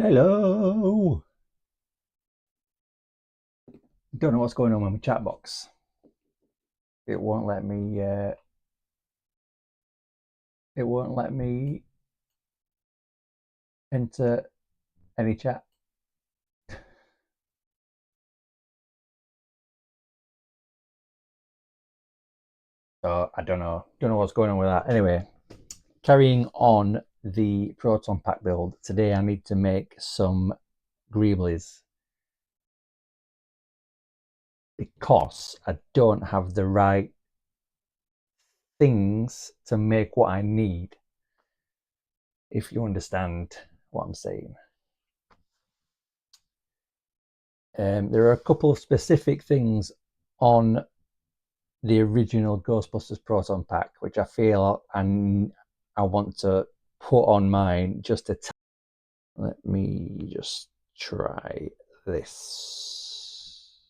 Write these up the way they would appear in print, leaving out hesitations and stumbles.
Hello. Don't know what's going on with my chat box. It won't let me. It won't let me enter any chat. So I don't know. Don't know what's going on with that. Anyway, carrying on the proton pack build. Today I need to make some greeblies because I don't have the right things to make what I need. If you understand what I'm saying. There are a couple of specific things on the original Ghostbusters Proton pack, which I feel I want to put on mine just to. Let me just try this.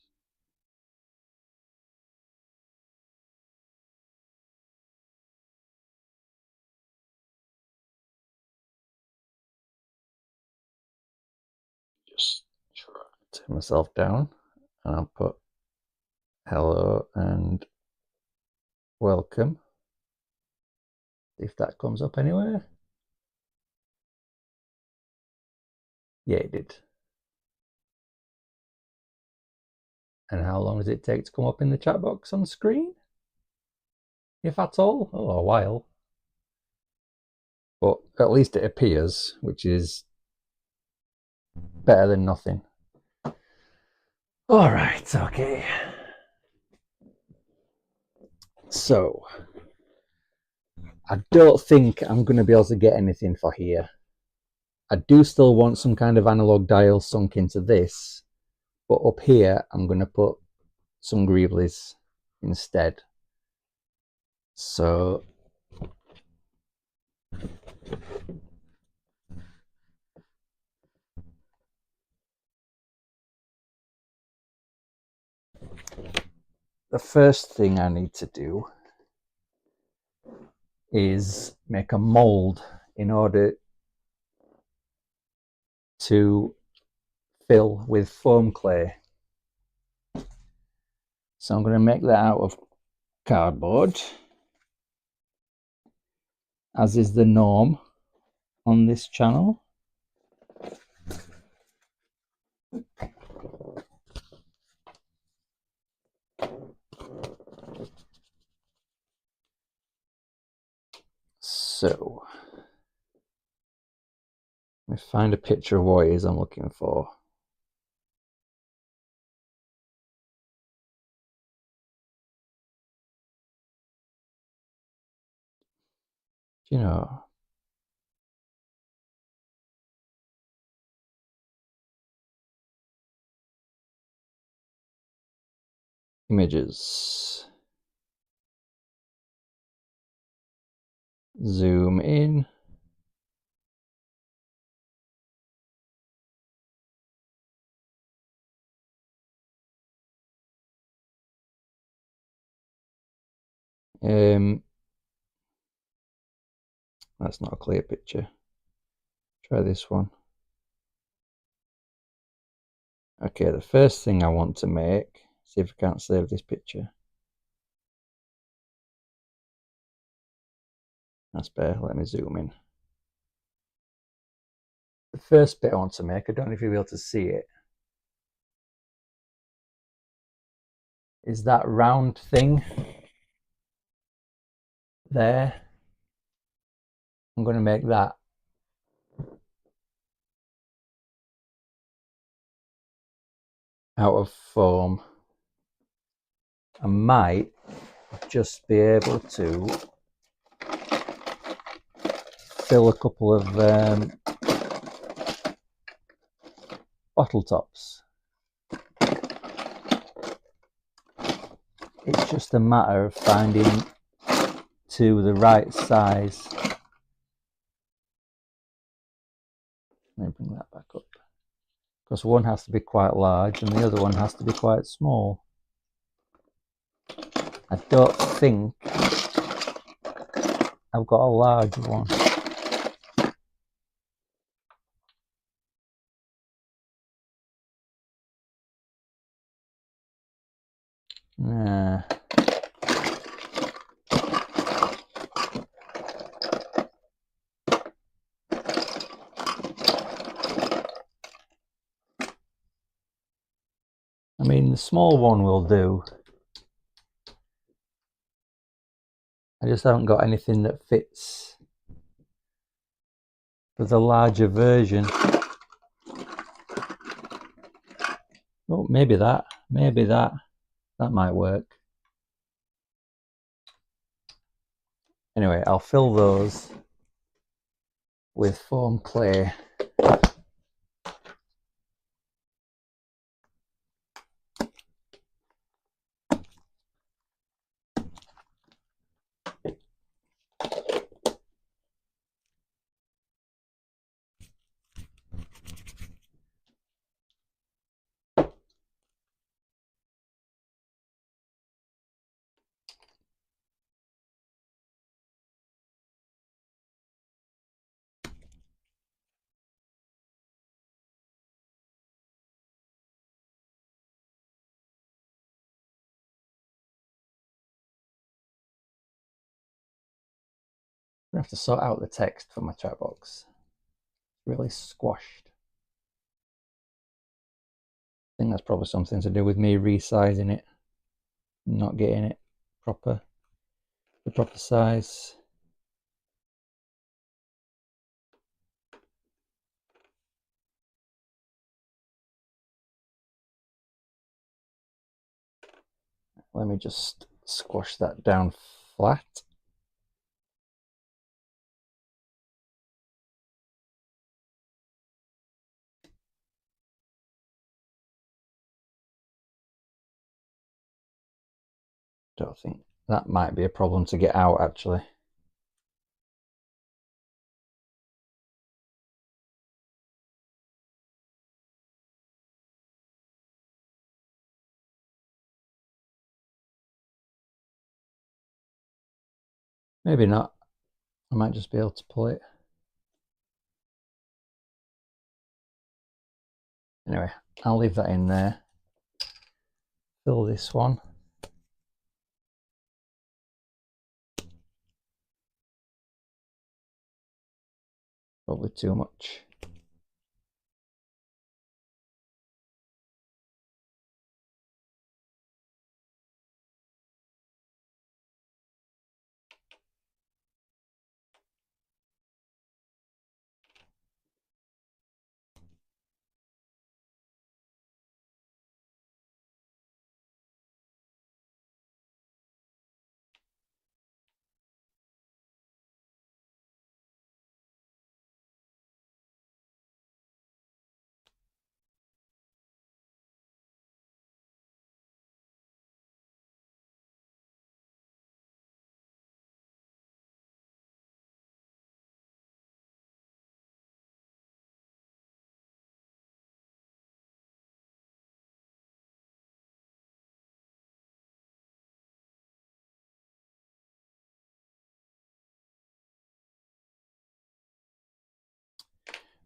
Just try. Turn myself down, and I'll put hello and welcome. See if that comes up anywhere. Yeah, it did. And how long does it take to come up in the chat box on screen? If at all? Oh, a while. But at least it appears, which is better than nothing. All right, okay. So, I don't think I'm going to be able to get anything for here. I do still want some kind of analog dial sunk into this, but up here I'm going to put some greeblies instead. So the first thing I need to do is make a mold in order to fill with foam clay. So I'm going to make that out of cardboard, as is the norm on this channel. So, let me find a picture of what it is I'm looking for. You know, images. Zoom in. That's not a clear picture. Try this one. Okay, the first thing I want to make, see if I can't save this picture. That's better, let me zoom in. The first bit I want to make, I don't know if you'll be able to see it, is that round thing there. I'm going to make that out of foam. I might just be able to fill a couple of bottle tops. It's just a matter of finding two the right size. Let me bring that back up. Because one has to be quite large and the other one has to be quite small. I don't think I've got a large one. I mean, the small one will do. I just haven't got anything that fits for the larger version. Oh, maybe that might work. Anyway, I'll fill those with foam clay. I have to sort out the text for my chat box. Really squashed. I think that's probably something to do with me resizing it, not getting it the proper size. Let me just squash that down flat. Don't think that might be a problem to get out, actually. Maybe not. I might just be able to pull it. Anyway, I'll leave that in there. Fill this one. Probably too much.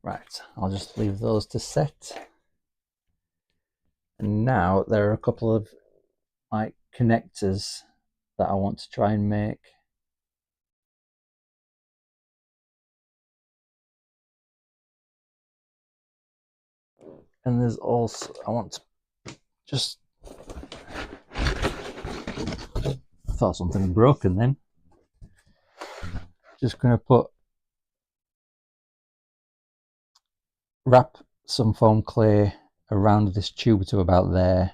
Right, I'll just leave those to set. And now there are a couple of like connectors that I want to try and make. And there's also, I want to just, I thought something had broken then. Just going to wrap some foam clay around this tube to about there.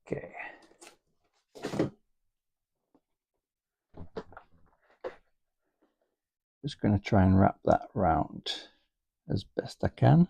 Okay. Just going to try and wrap that round as best I can.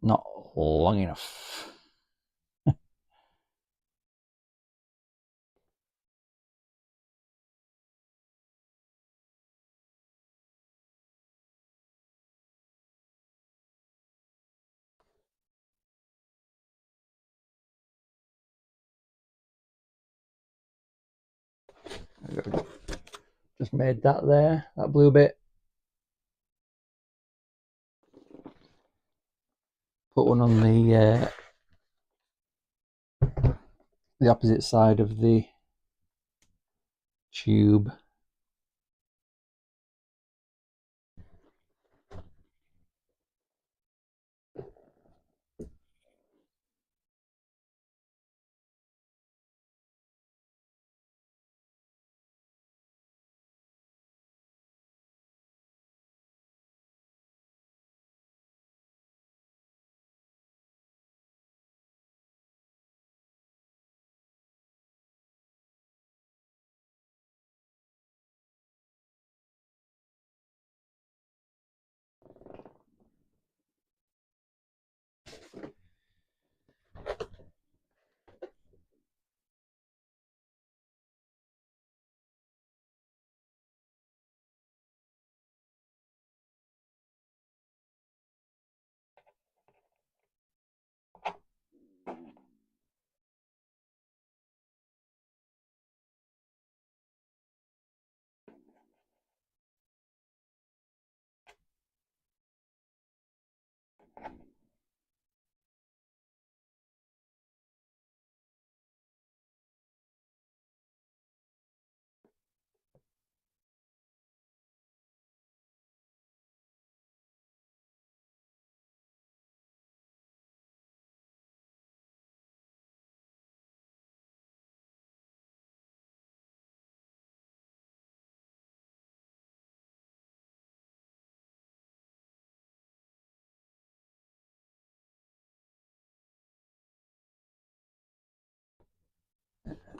Not long enough. Just made that there, that blue bit. Put one on the opposite side of the tube.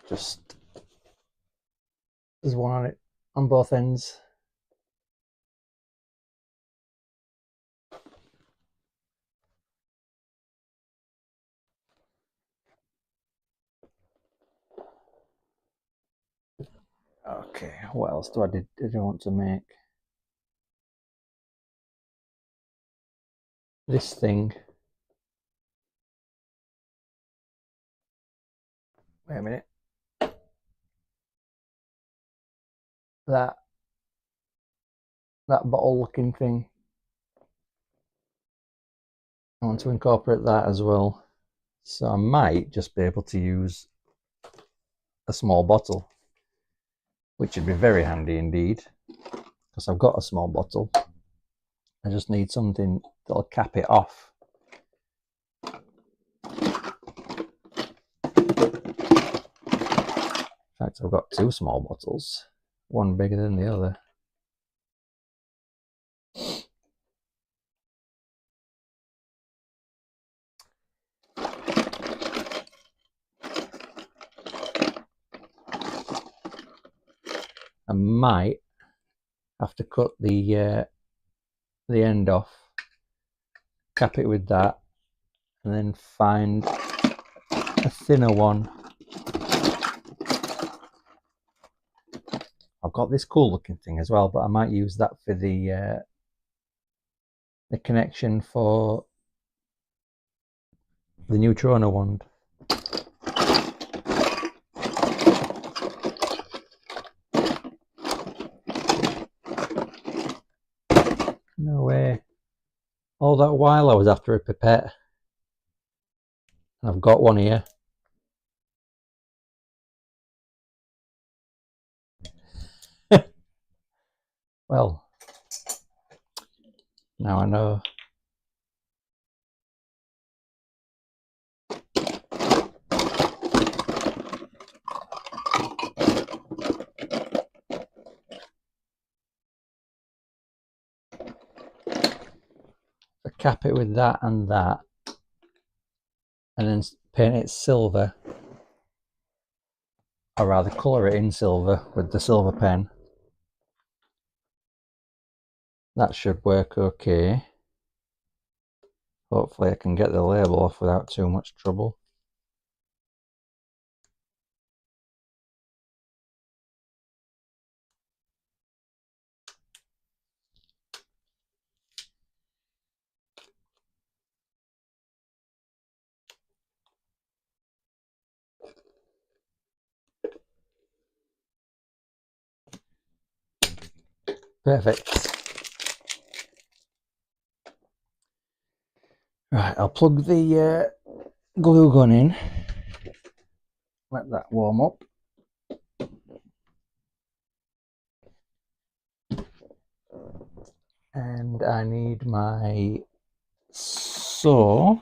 Just there's one on it on both ends. Okay, what else did I want to make? This thing. Wait a minute. That bottle looking thing. I want to incorporate that as well. So I might just be able to use a small bottle, which would be very handy indeed, because I've got a small bottle. I just need something that'll cap it off. In fact, I've got two small bottles, one bigger than the other. I might have to cut the end off, cap it with that, and then find a thinner one. I've got this cool looking thing as well, but I might use that for the connection for the neutrino wand. No way. All that while I was after a pipette. And I've got one here. Well, now I know. I cap it with that, and then paint it silver, or rather colour it in silver with the silver pen. That should work okay. Hopefully I can get the label off without too much trouble. Perfect. Right, I'll plug the glue gun in. Let that warm up. And I need my saw.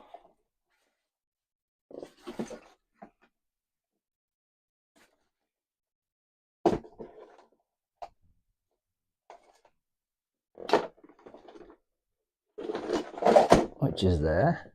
Which is there.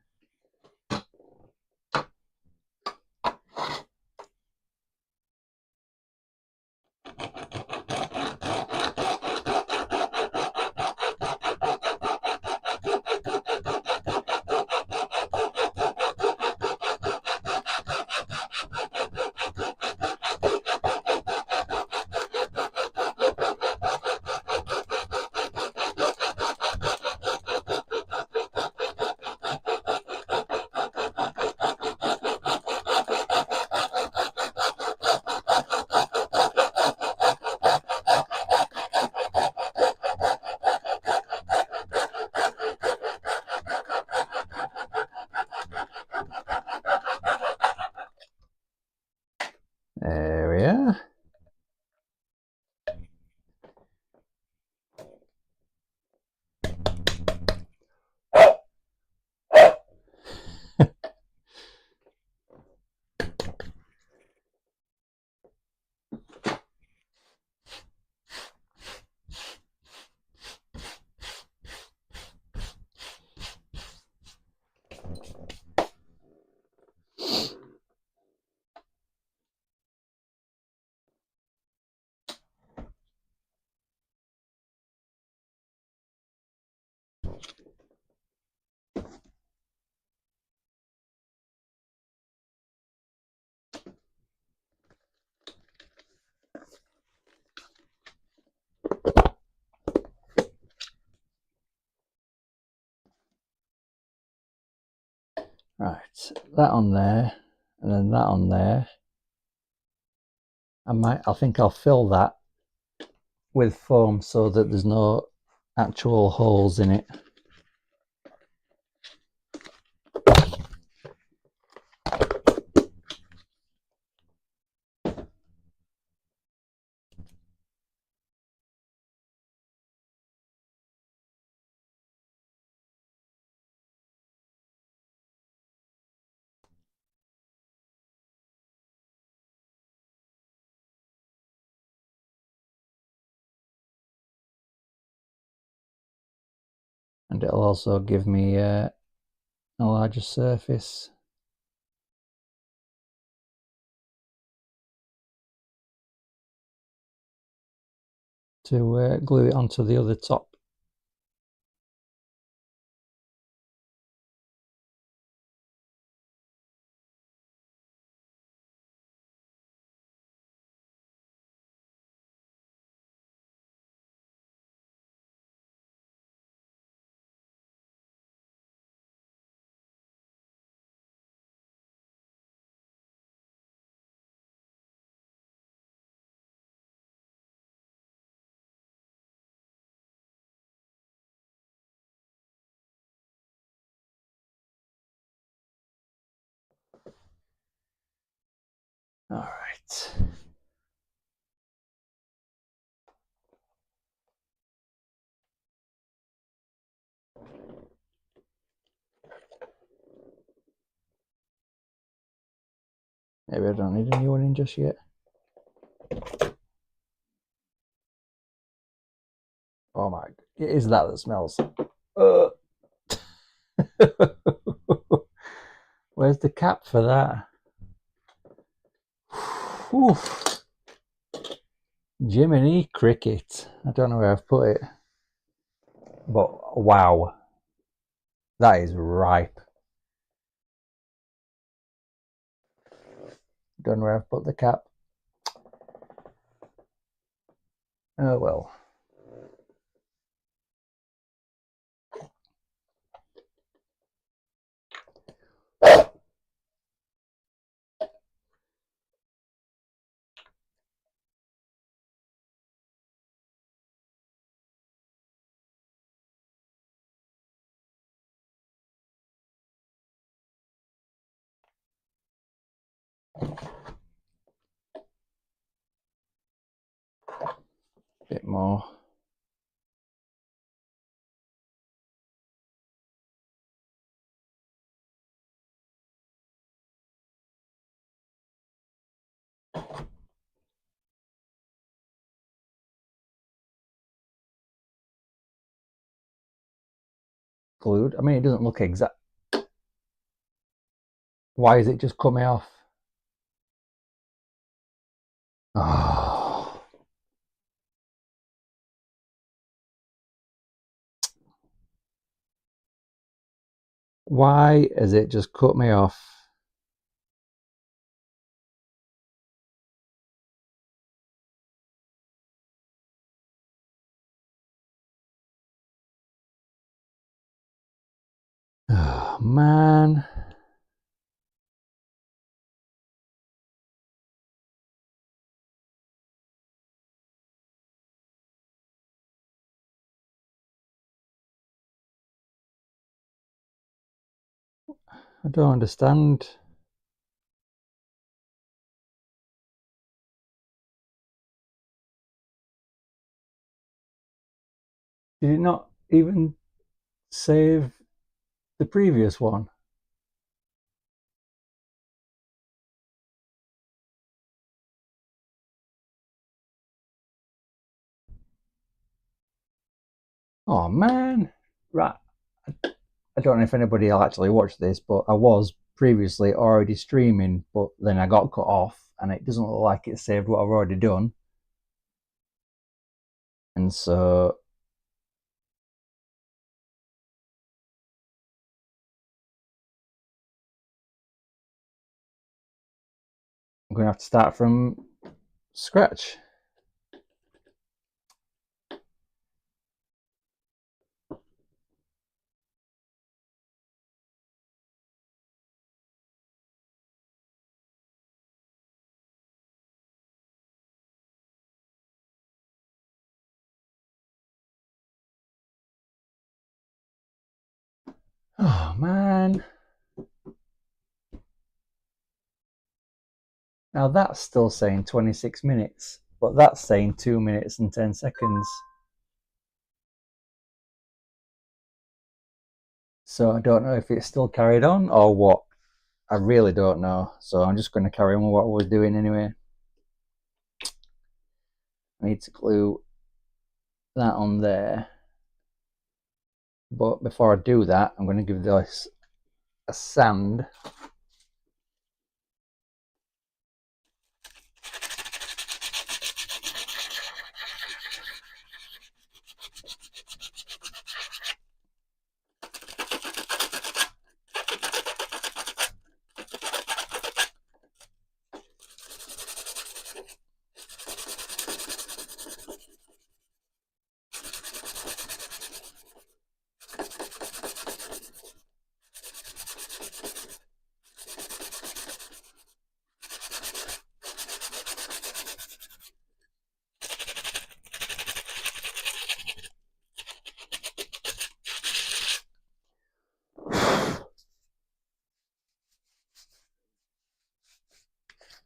There we are. Right, that on there, and then that on there. I think I'll fill that with foam so that there's no actual holes in it. And it'll also give me a larger surface to glue it onto the other top. All right. Maybe I don't need a new one in just yet. Oh my, it is that smells. Where's the cap for that? Whew. Jiminy Cricket. I don't know where I've put it. But wow. That is ripe. Don't know where I've put the cap. Oh well. Bit more. Glued. I mean, it doesn't look exact. Why is it just coming off? Oh. Why has it just cut me off? Oh, man. I don't understand. Did it not even save the previous one? Oh man. Right. I don't know if anybody will actually watch this, but I was previously already streaming, but then I got cut off and it doesn't look like it saved what I've already done. And so I'm going to have to start from scratch. Oh man. Now that's still saying 26 minutes, but that's saying 2 minutes and 10 seconds. So I don't know if it's still carried on or what. I really don't know. So I'm just going to carry on with what I was doing anyway. I need to glue that on there. But before I do that, I'm going to give this a sand.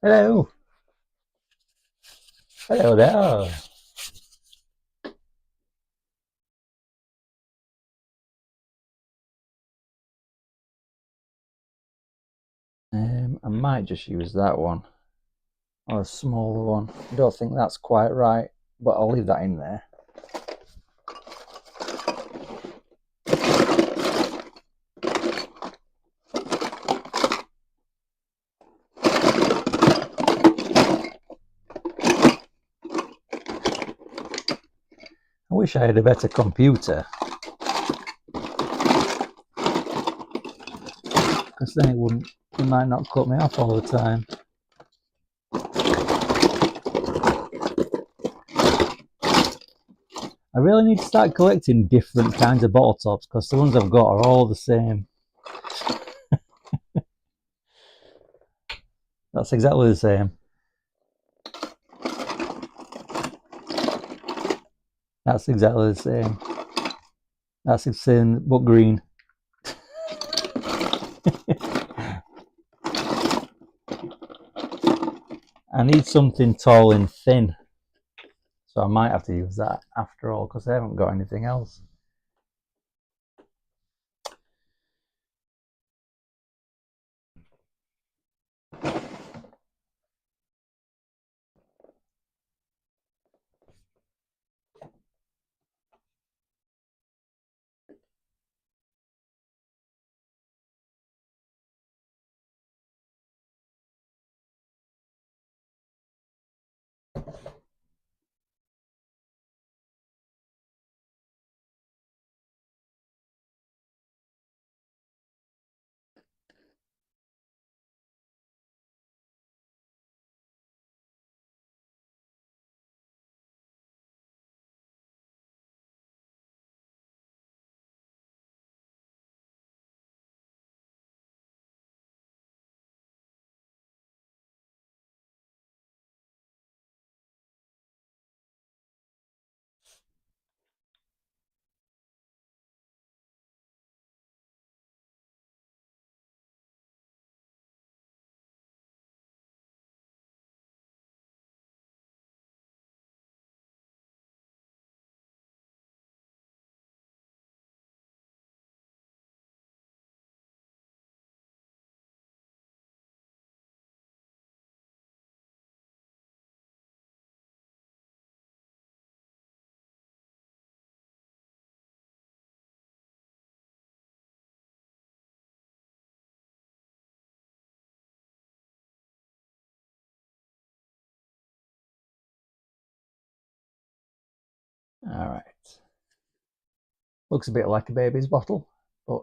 Hello. Hello there. I might just use that one, or a smaller one. I don't think that's quite right, but I'll leave that in there. I wish I had a better computer, because then it might not cut me off all the time. I really need to start collecting different kinds of bottle tops, because the ones I've got are all the same. That's exactly the same. That's exactly the same. That's the same, but green. I need something tall and thin, so I might have to use that after all, because I haven't got anything else. Alright. Looks a bit like a baby's bottle, but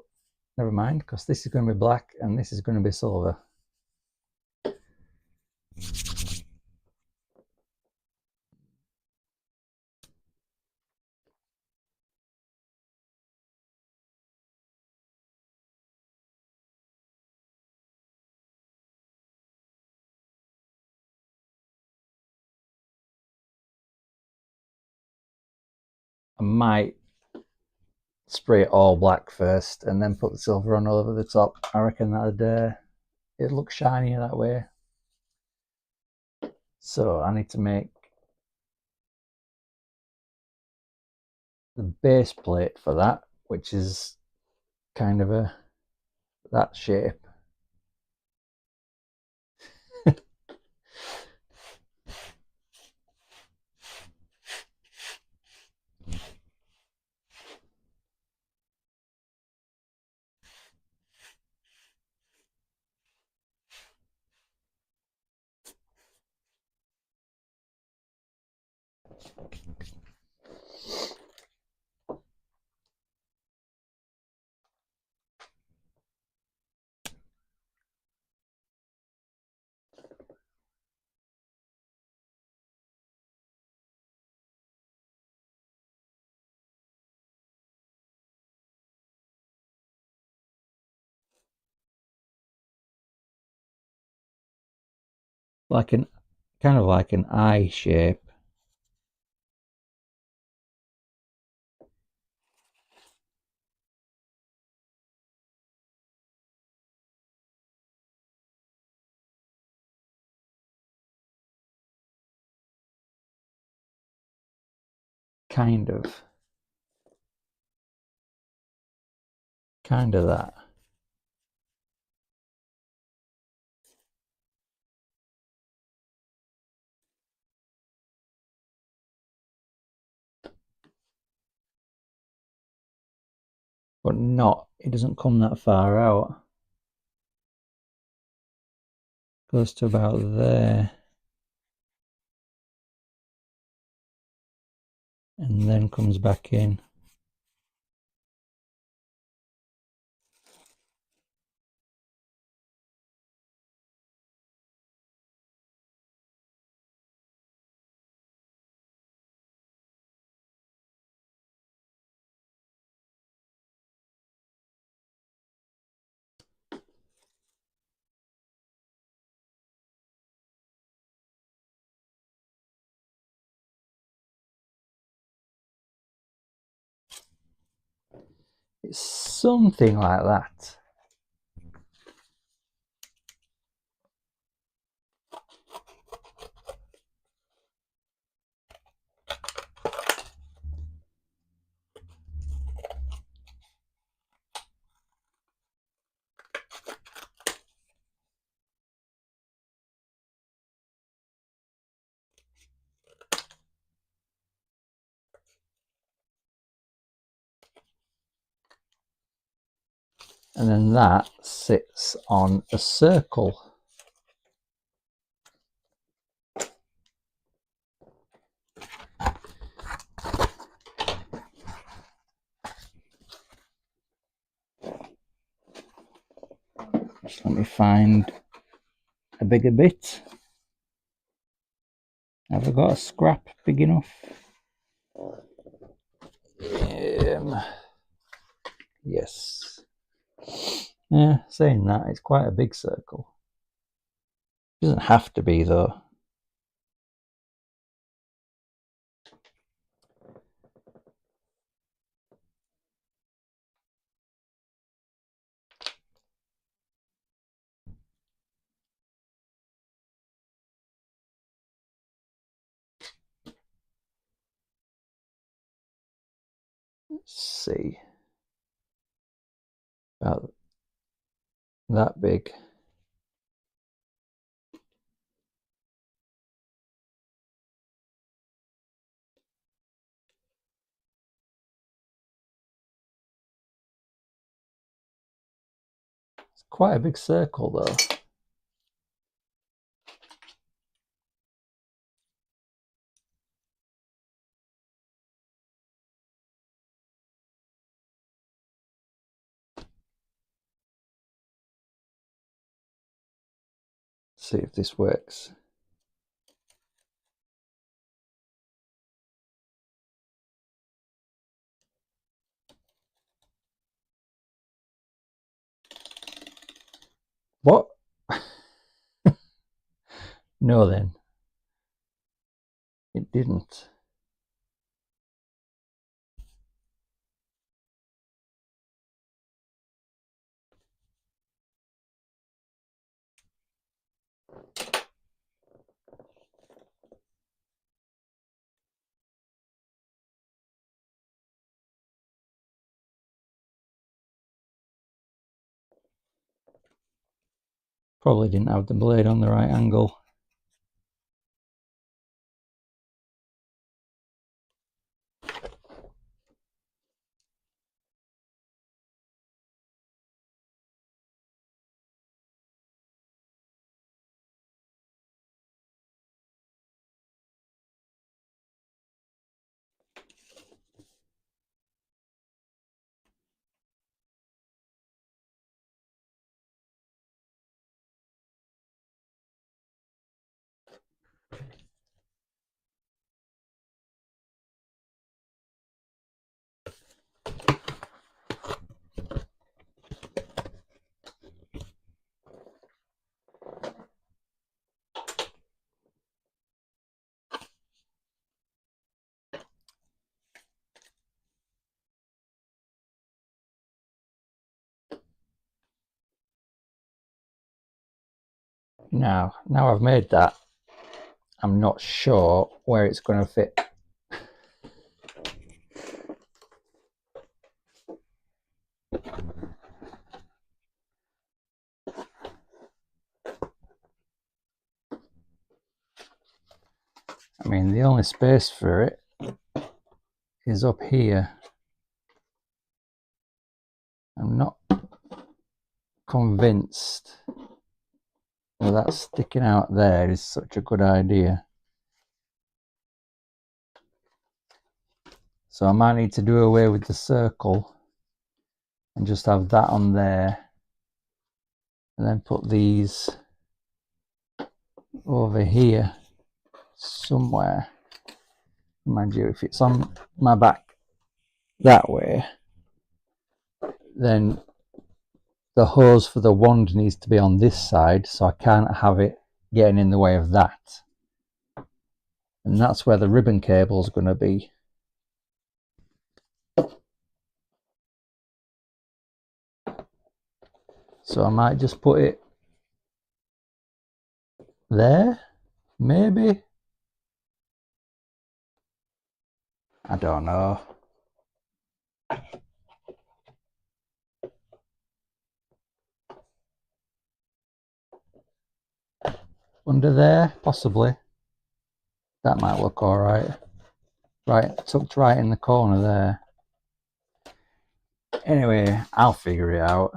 never mind, because this is going to be black and this is going to be silver. I might spray it all black first and then put the silver on over the top. I reckon it'd look shinier that way. So I need to make the base plate for that, which is kind of that shape. Like an kind of like an eye shape. Kind of that. but not, it doesn't come that far out. Goes to about there. And then comes back in. It's something like that. And then that sits on a circle. Just let me find a bigger bit. Have I got a scrap big enough? Yes. Yeah, saying that, it's quite a big circle. It doesn't have to be, though. Let's see. About that big. It's quite a big circle, though. See if this works. What? No, then. It didn't. Probably didn't have the blade on the right angle. Now I've made that, I'm not sure where it's going to fit. I mean, the only space for it is up here. convinced that sticking out there is such a good idea. So I might need to do away with the circle and just have that on there, and then put these over here somewhere. Mind you, if it's on my back that way, then the hose for the wand needs to be on this side, so I can't have it getting in the way of that. And that's where the ribbon cable is going to be. So I might just put it there, maybe. I don't know. Under there, possibly. That might look alright. Right, tucked right in the corner there. Anyway, I'll figure it out.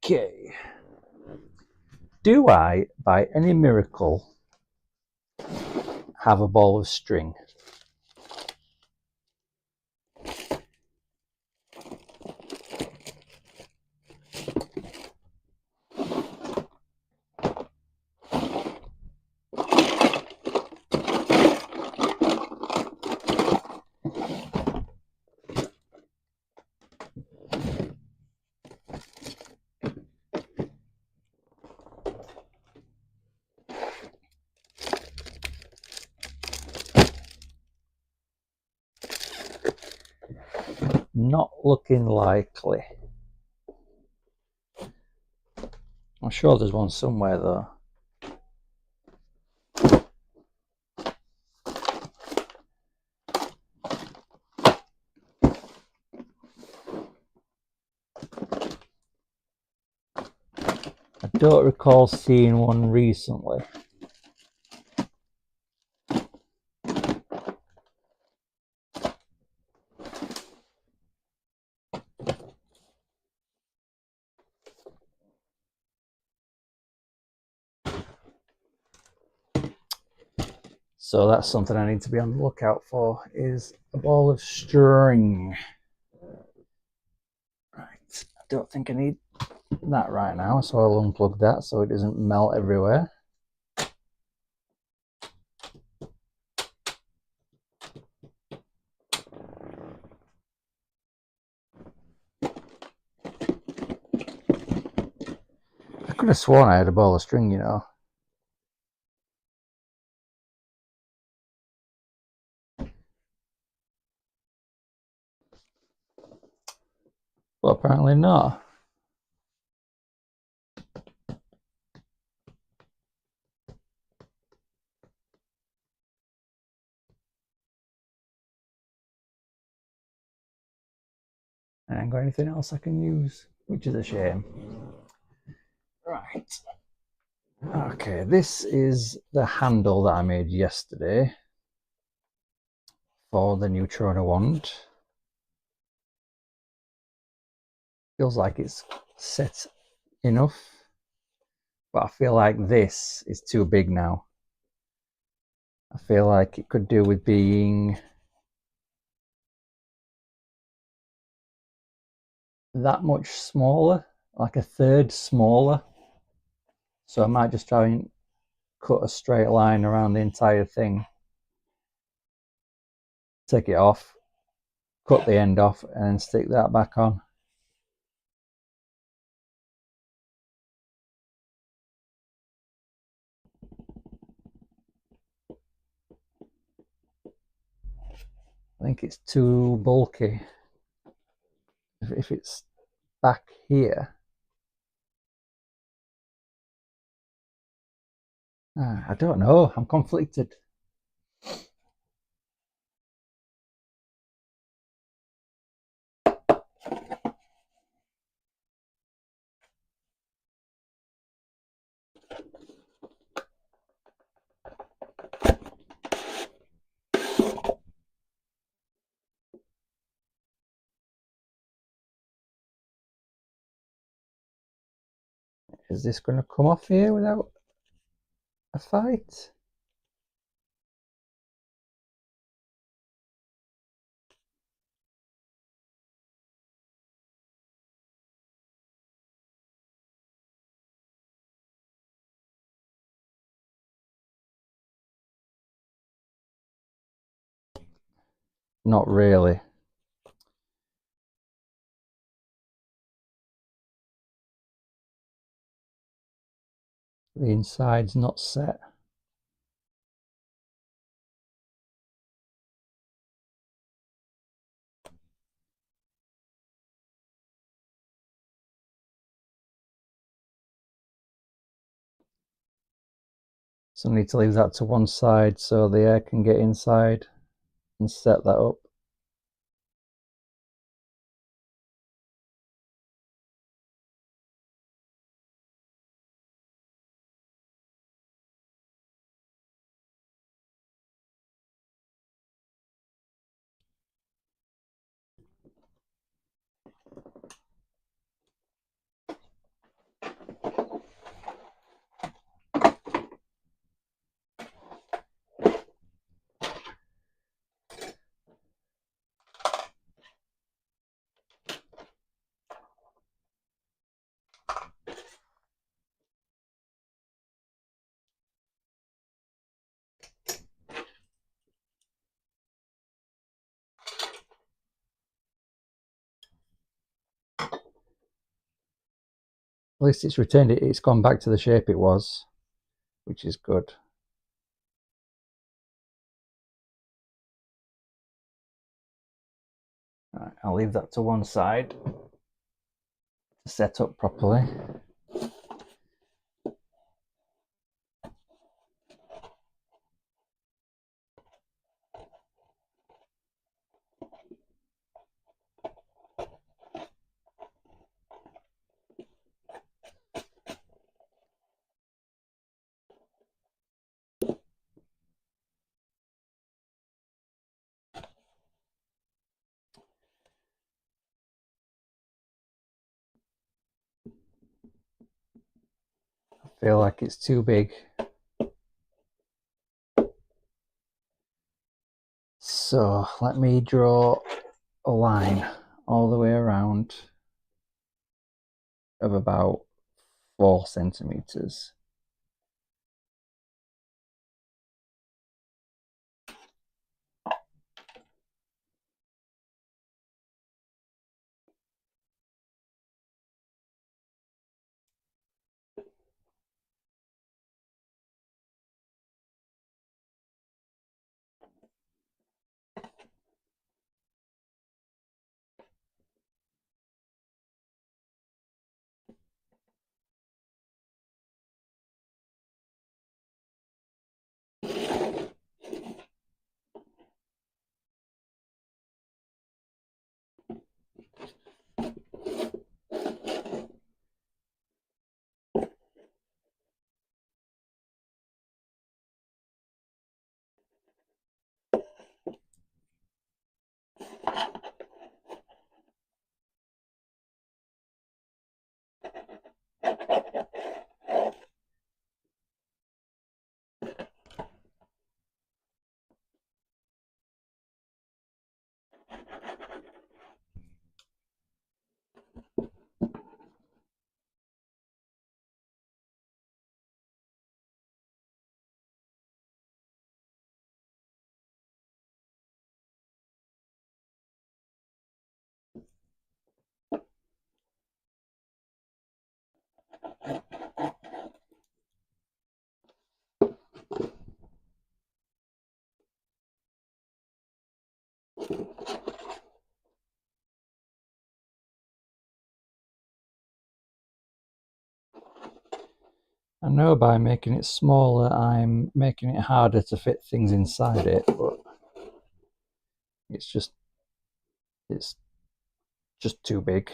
Okay. Do I, by any miracle, have a ball of string? Not looking likely. I'm sure there's one somewhere though. I don't recall seeing one recently. So that's something I need to be on the lookout for, is a ball of string. Right, I don't think I need that right now, so I'll unplug that so it doesn't melt everywhere. I could have sworn I had a ball of string, you know. But apparently not. I ain't got anything else I can use, which is a shame. Right. Okay, this is the handle that I made yesterday for the Neutrona wand. Feels like it's set enough, but I feel like this is too big now. I feel like it could do with being that much smaller, like a third smaller. So I might just try and cut a straight line around the entire thing, take it off, cut the end off, and then stick that back on. I think it's too bulky. If it's back here, I don't know, I'm conflicted. Is this going to come off here without a fight? Not really. The inside's not set. So I need to leave that to one side so the air can get inside and set that up. At least it's retained it. It's gone back to the shape it was, which is good. Right, I'll leave that to one side to set up properly. I feel like it's too big. So let me draw a line all the way around of about 4 centimeters. I know by making it smaller, I'm making it harder to fit things inside it, but it's just too big.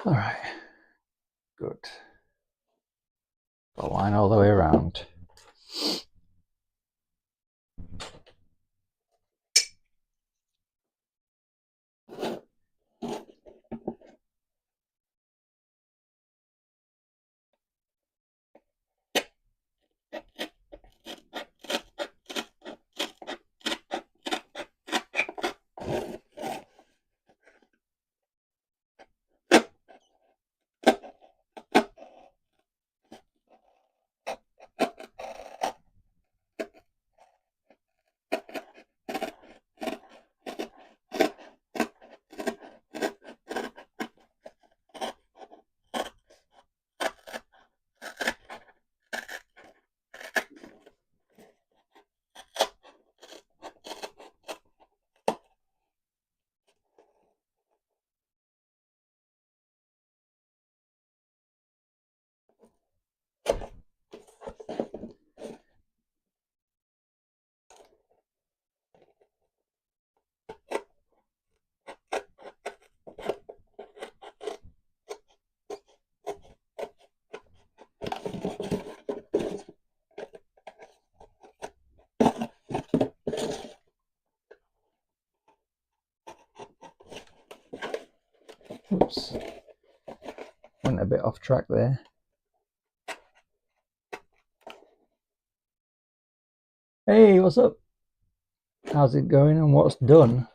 All right, good. Got a line all the way around. Oops, went a bit off track there. Hey, what's up? How's it going and what's done?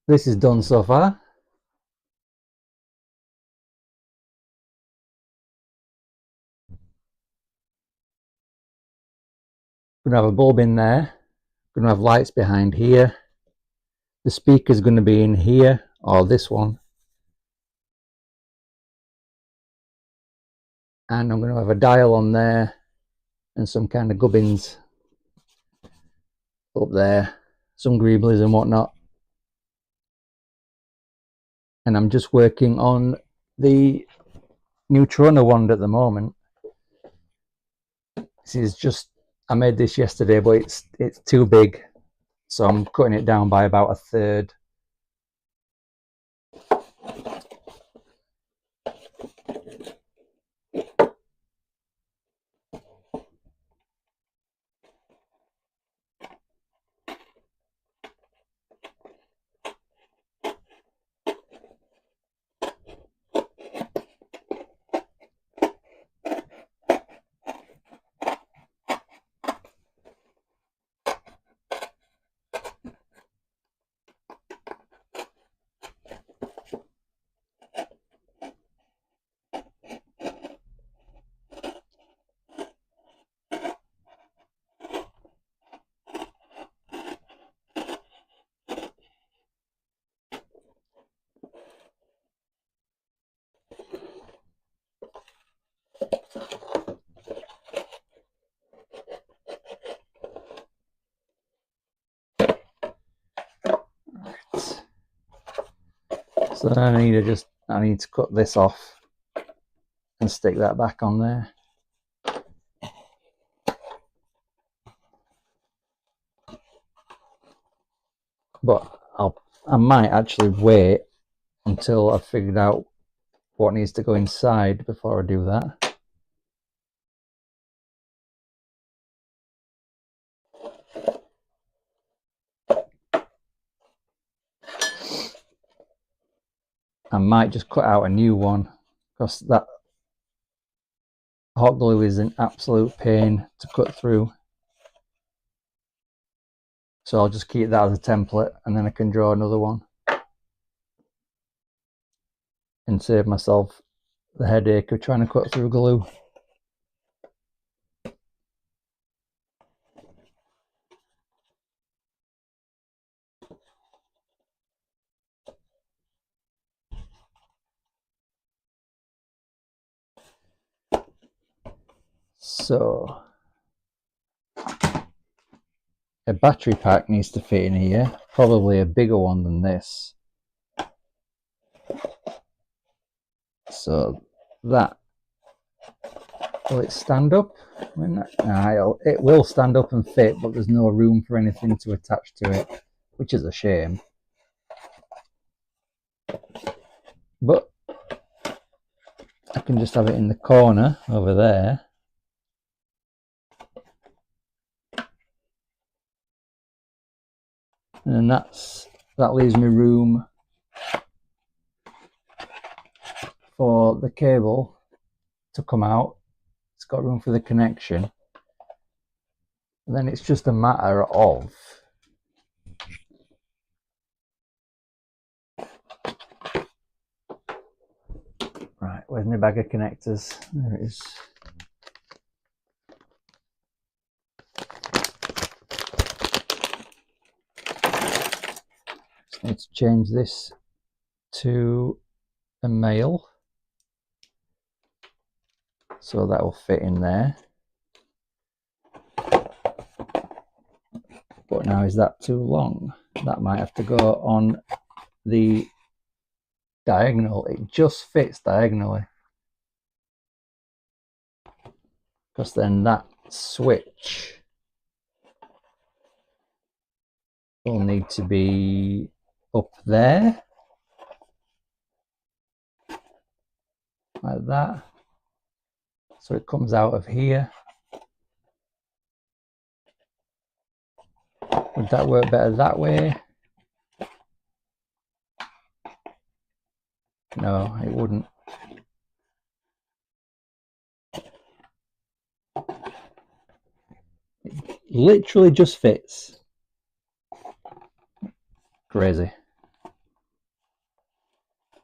This is done so far. Gonna have a bulb in there. Gonna have lights behind here. The speaker's gonna be in here, or this one. And I'm gonna have a dial on there and some kind of gubbins up there, some greeblies and whatnot. And I'm just working on the neutrino wand at the moment. This is just, I made this yesterday, but it's too big, so I'm cutting it down by about a third. So I need to cut this off and stick that back on there. But I might actually wait until I've figured out what needs to go inside before I do that. I might just cut out a new one because that hot glue is an absolute pain to cut through. So I'll just keep that as a template and then I can draw another one and save myself the headache of trying to cut through glue. So a battery pack needs to fit in here, probably a bigger one than this. So that Will it stand up? It will stand up and fit, but there's no room for anything to attach to it, which is a shame. But I can just have it in the corner over there. And that leaves me room for the cable to come out. It's got room for the connection. And then it's just a matter of right, where's my bag of connectors? There it is. Just need to change this to a male, so that will fit in there. But now, is that too long? That might have to go on the diagonal. It just fits diagonally, because then that switch will need to be up there, like that, so it comes out of here. Would that work better that way? No, it wouldn't. It literally just fits. Crazy.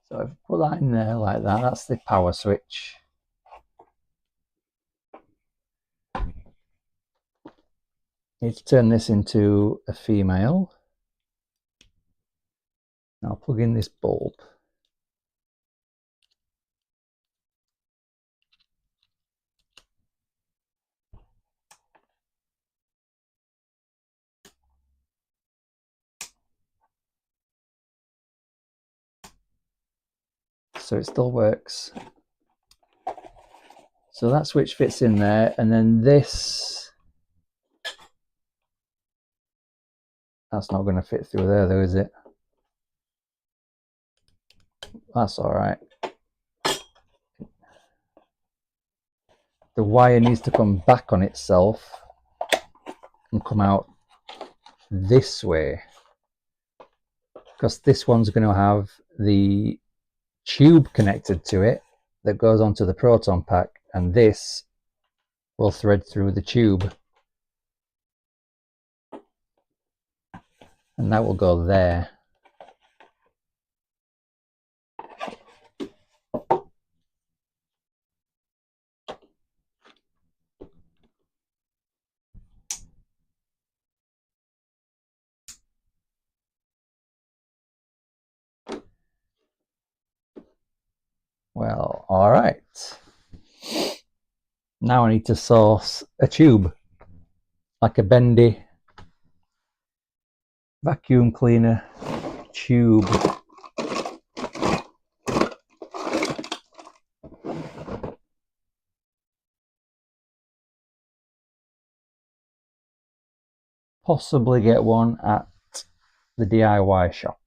So I've put that in there like that. That's the power switch. Need to turn this into a female. I'll plug in this bulb. So it still works. So that switch fits in there, and then this, that's not going to fit through there though, is it? That's all right. The wire needs to come back on itself and come out this way, because this one's going to have the tube connected to it that goes onto the proton pack, and this will thread through the tube, and that will go there. Well, all right. Now I need to source a tube, like a bendy vacuum cleaner tube. Possibly get one at the DIY shop.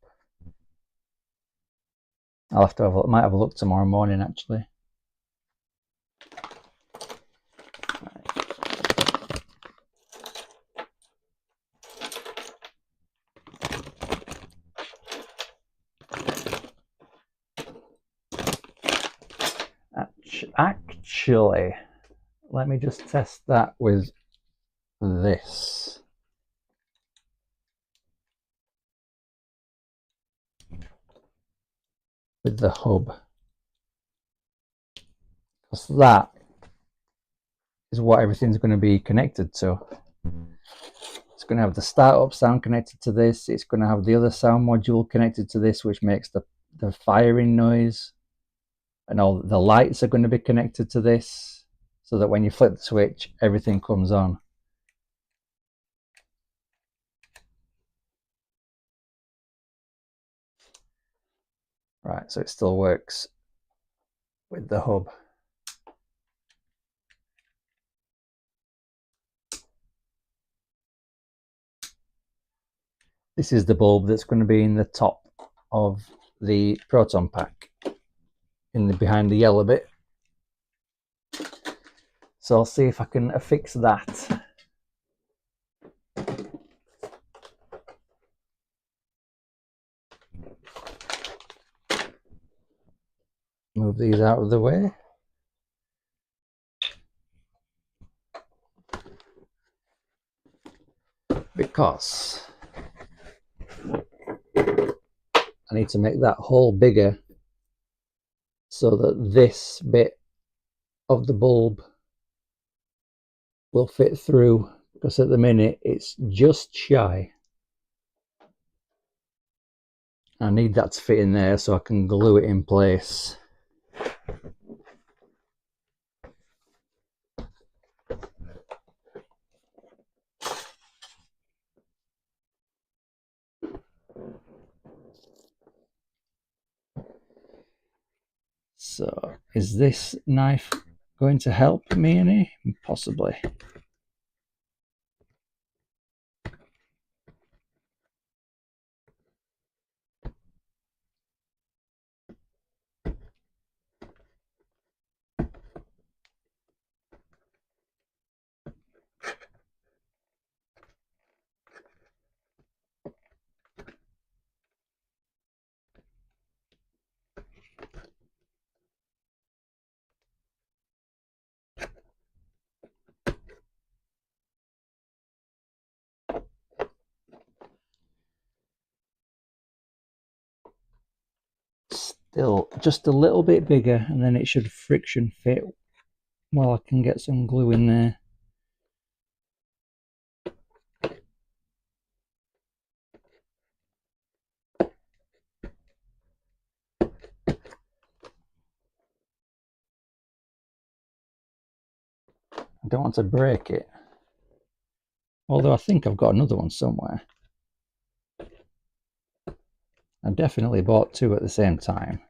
I'll have to might have a look tomorrow morning actually. Actually, let me just test that with this. With the hub. Because that is what everything's going to be connected to. It's going to have the startup sound connected to this. It's going to have the other sound module connected to this, which makes the firing noise. And all the lights are going to be connected to this, so that when you flip the switch, everything comes on. Right, so it still works with the hub. This is the bulb that's going to be in the top of the proton pack, behind the yellow bit. So I'll see if I can affix that. Move these out of the way. Because I need to make that hole bigger so that this bit of the bulb will fit through, because at the minute it's just shy. I need that to fit in there so I can glue it in place. So, is this knife going to help me any? Possibly. Still just a little bit bigger, and then it should friction fit while I can get some glue in there. I don't want to break it, although I think I've got another one somewhere. I definitely bought two at the same time.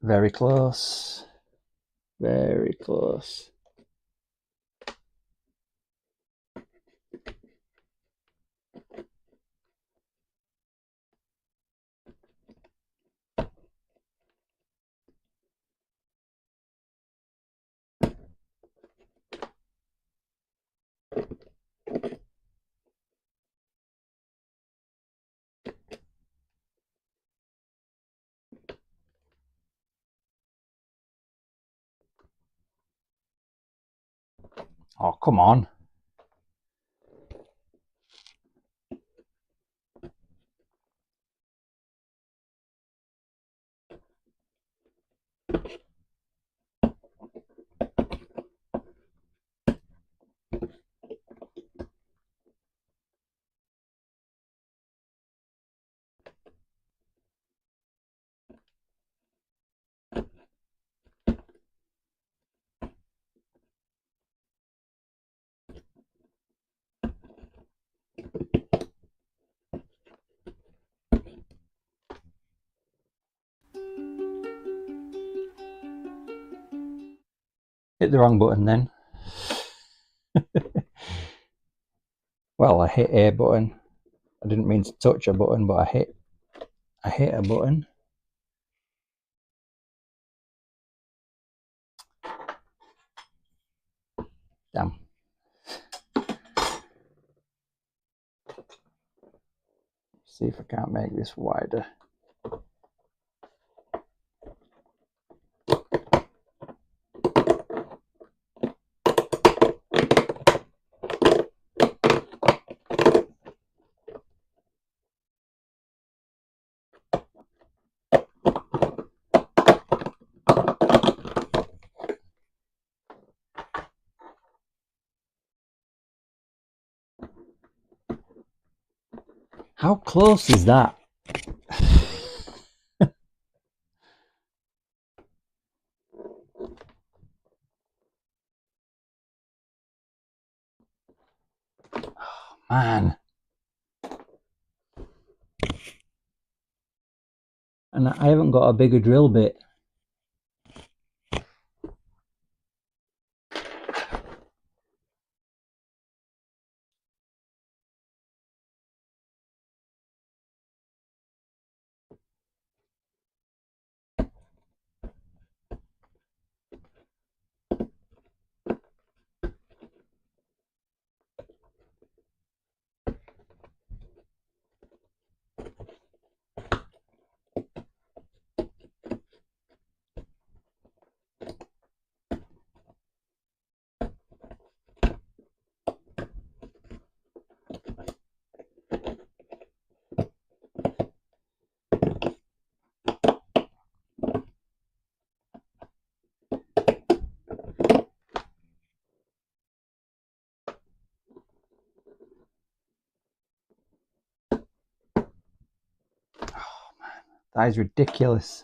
Very close. Very close. Oh, come on. Hit the wrong button then. Well, I hit a button. I didn't mean to touch a button, but I hit a button. Damn. See if I can't make this wider. How close is that? Man. And I haven't got a bigger drill bit. That is ridiculous.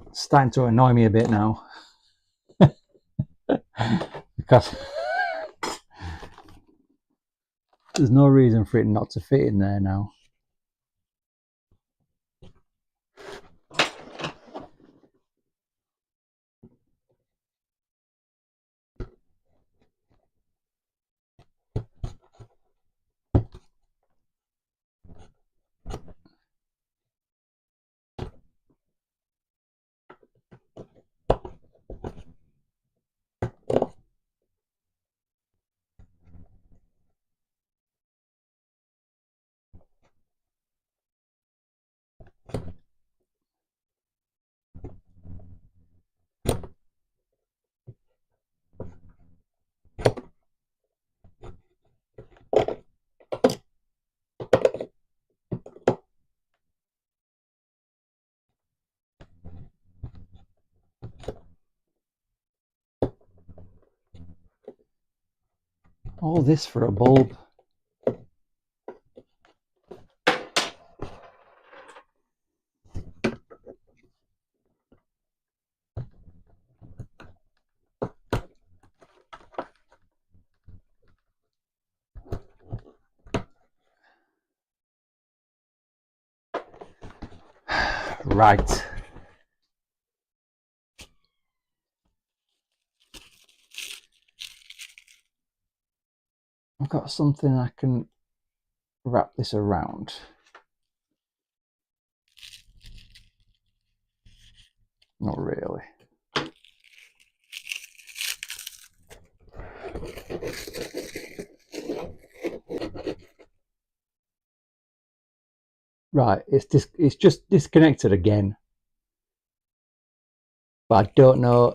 It's starting to annoy me a bit now. Because there's no reason for it not to fit in there now. All this for a bulb. Right. I've got something I can wrap this around. Not really. Right, it's just disconnected again. But I don't know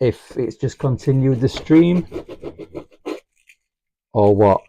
if it's just continued the stream or what.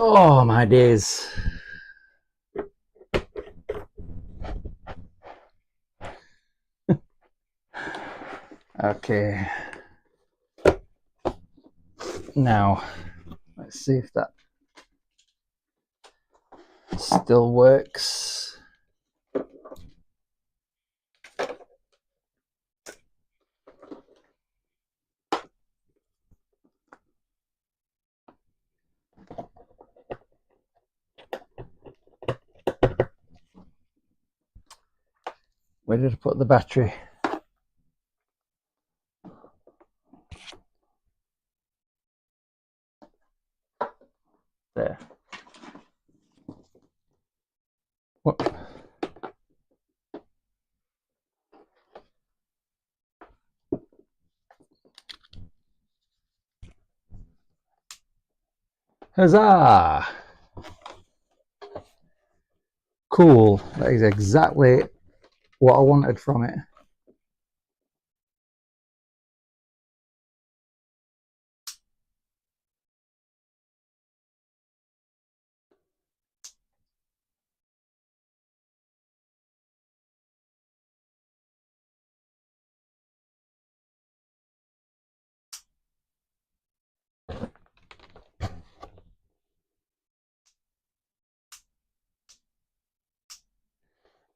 Oh my days. Okay. Now, let's see if that still works. Where did I put the battery? There. What? Huzzah! Cool. That is exactly what I wanted from it.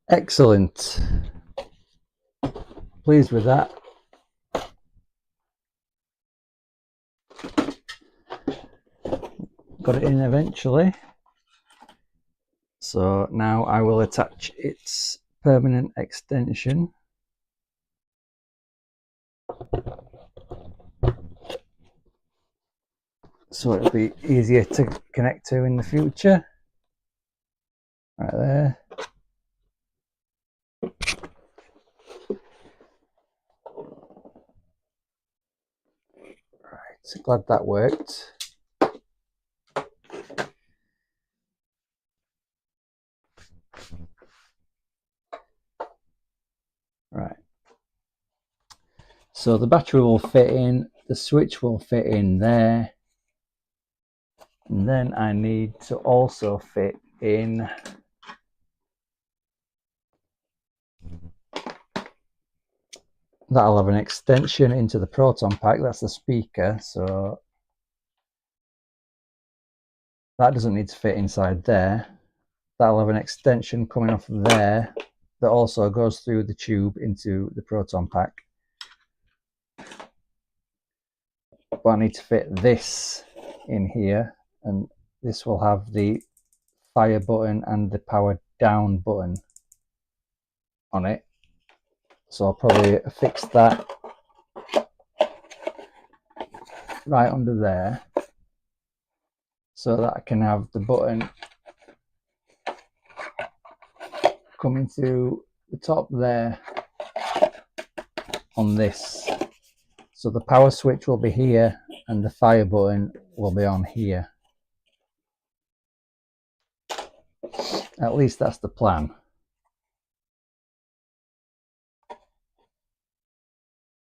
Excellent. Pleased with that. Got it in eventually. So now I will attach its permanent extension. So it'll be easier to connect to in the future. Right there. Right, so glad that worked. Right. So the battery will fit in, the switch will fit in there. And then I need to also fit in that'll have an extension into the Proton pack. That's the speaker, so that doesn't need to fit inside there. That'll have an extension coming off there that also goes through the tube into the Proton pack. But I need to fit this in here, and this will have the fire button and the power down button on it. So I'll probably fix that right under there so that I can have the button coming through the top there on this. So the power switch will be here and the fire button will be on here. At least that's the plan.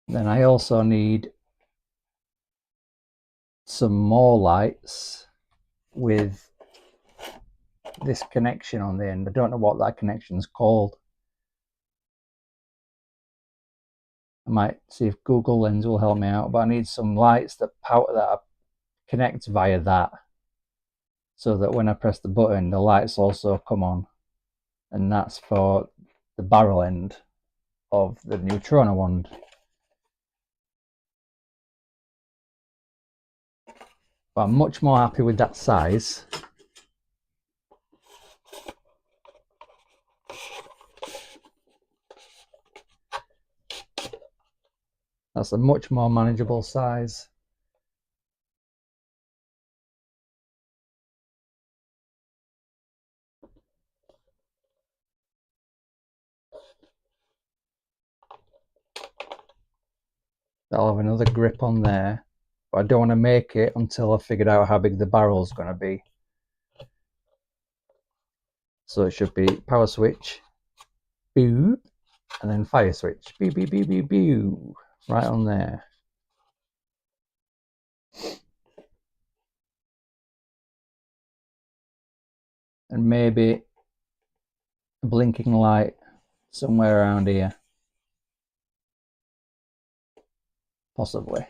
Then I also need some more lights with this connection on the end. I don't know what that connection is called. I might see if Google Lens will help me out, but I need some lights that connect via that, so that when I press the button, the lights also come on, and that's for the barrel end of the neutrino wand. But I'm much more happy with that size. That's a much more manageable size. That'll have another grip on there, but I don't want to make it until I've figured out how big the barrel's going to be. So it should be power switch, boo, and then fire switch, boo, boo, boo, boo, boo, right on there. and maybe a blinking light somewhere around here, possibly.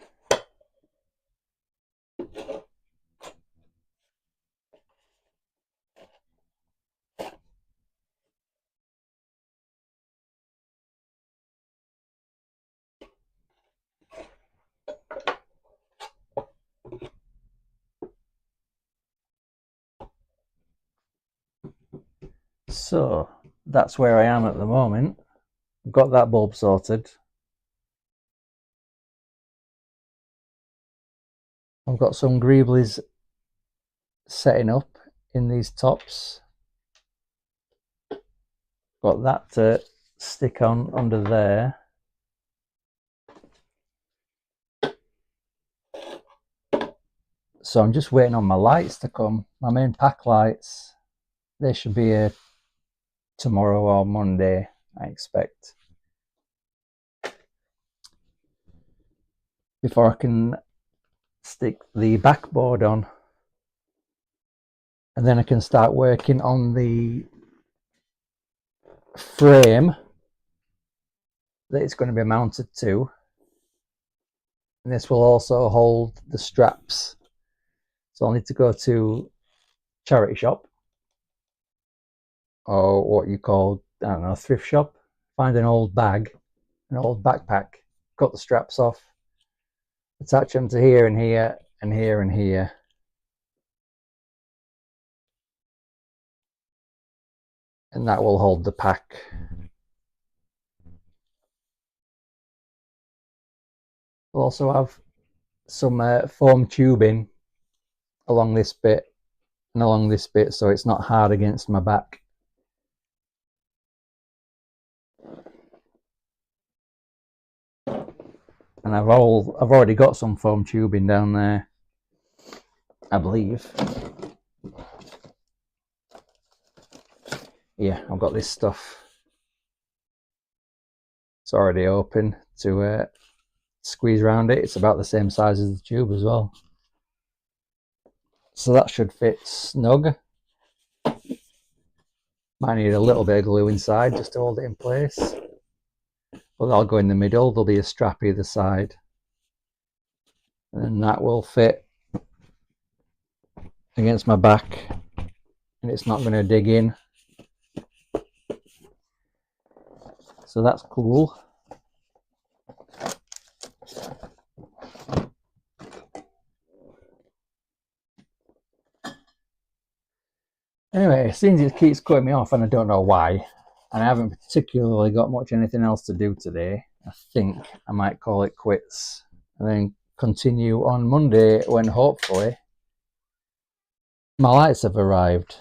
So that's where I am at the moment. I've got that bulb sorted. I've got some greeblies setting up in these tops. Got that to stick on under there. So I'm just waiting on my lights to come. My main pack lights. They should be here tomorrow or Monday, I expect. Before I can stick the backboard on. And then I can start working on the frame that it's going to be mounted to. And this will also hold the straps. So I'll need to go to charity shop, or what you call, I don't know, thrift shop, find an old bag, an old backpack, cut the straps off, attach them to here and here and here and here. And that will hold the pack. We'll also have some foam tubing along this bit and along this bit, so it's not hard against my back. And I've already got some foam tubing down there, I believe. Yeah, I've got this stuff. It's already open to squeeze around it. It's about the same size as the tube as well. So that should fit snug. Might need a little bit of glue inside just to hold it in place. But that'll go in the middle. There'll be a strap either side. And that will fit against my back. And it's not going to dig in. So that's cool. Anyway, it seems it keeps cutting me off and I don't know why. And I haven't particularly got much anything else to do today. I think I might call it quits and then continue on Monday when hopefully my lights have arrived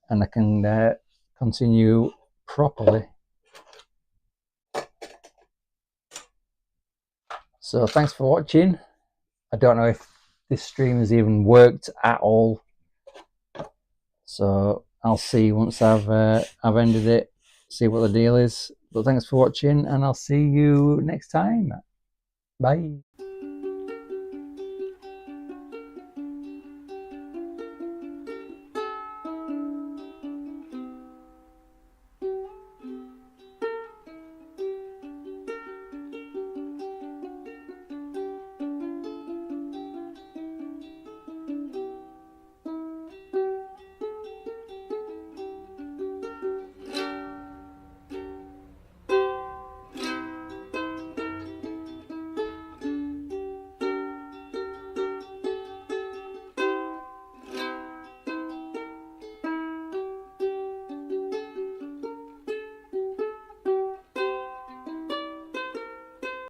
and I can continue properly. So thanks for watching. I don't know if this stream has even worked at all. So I'll see once I've ended it, see what the deal is. But thanks for watching and I'll see you next time. Bye.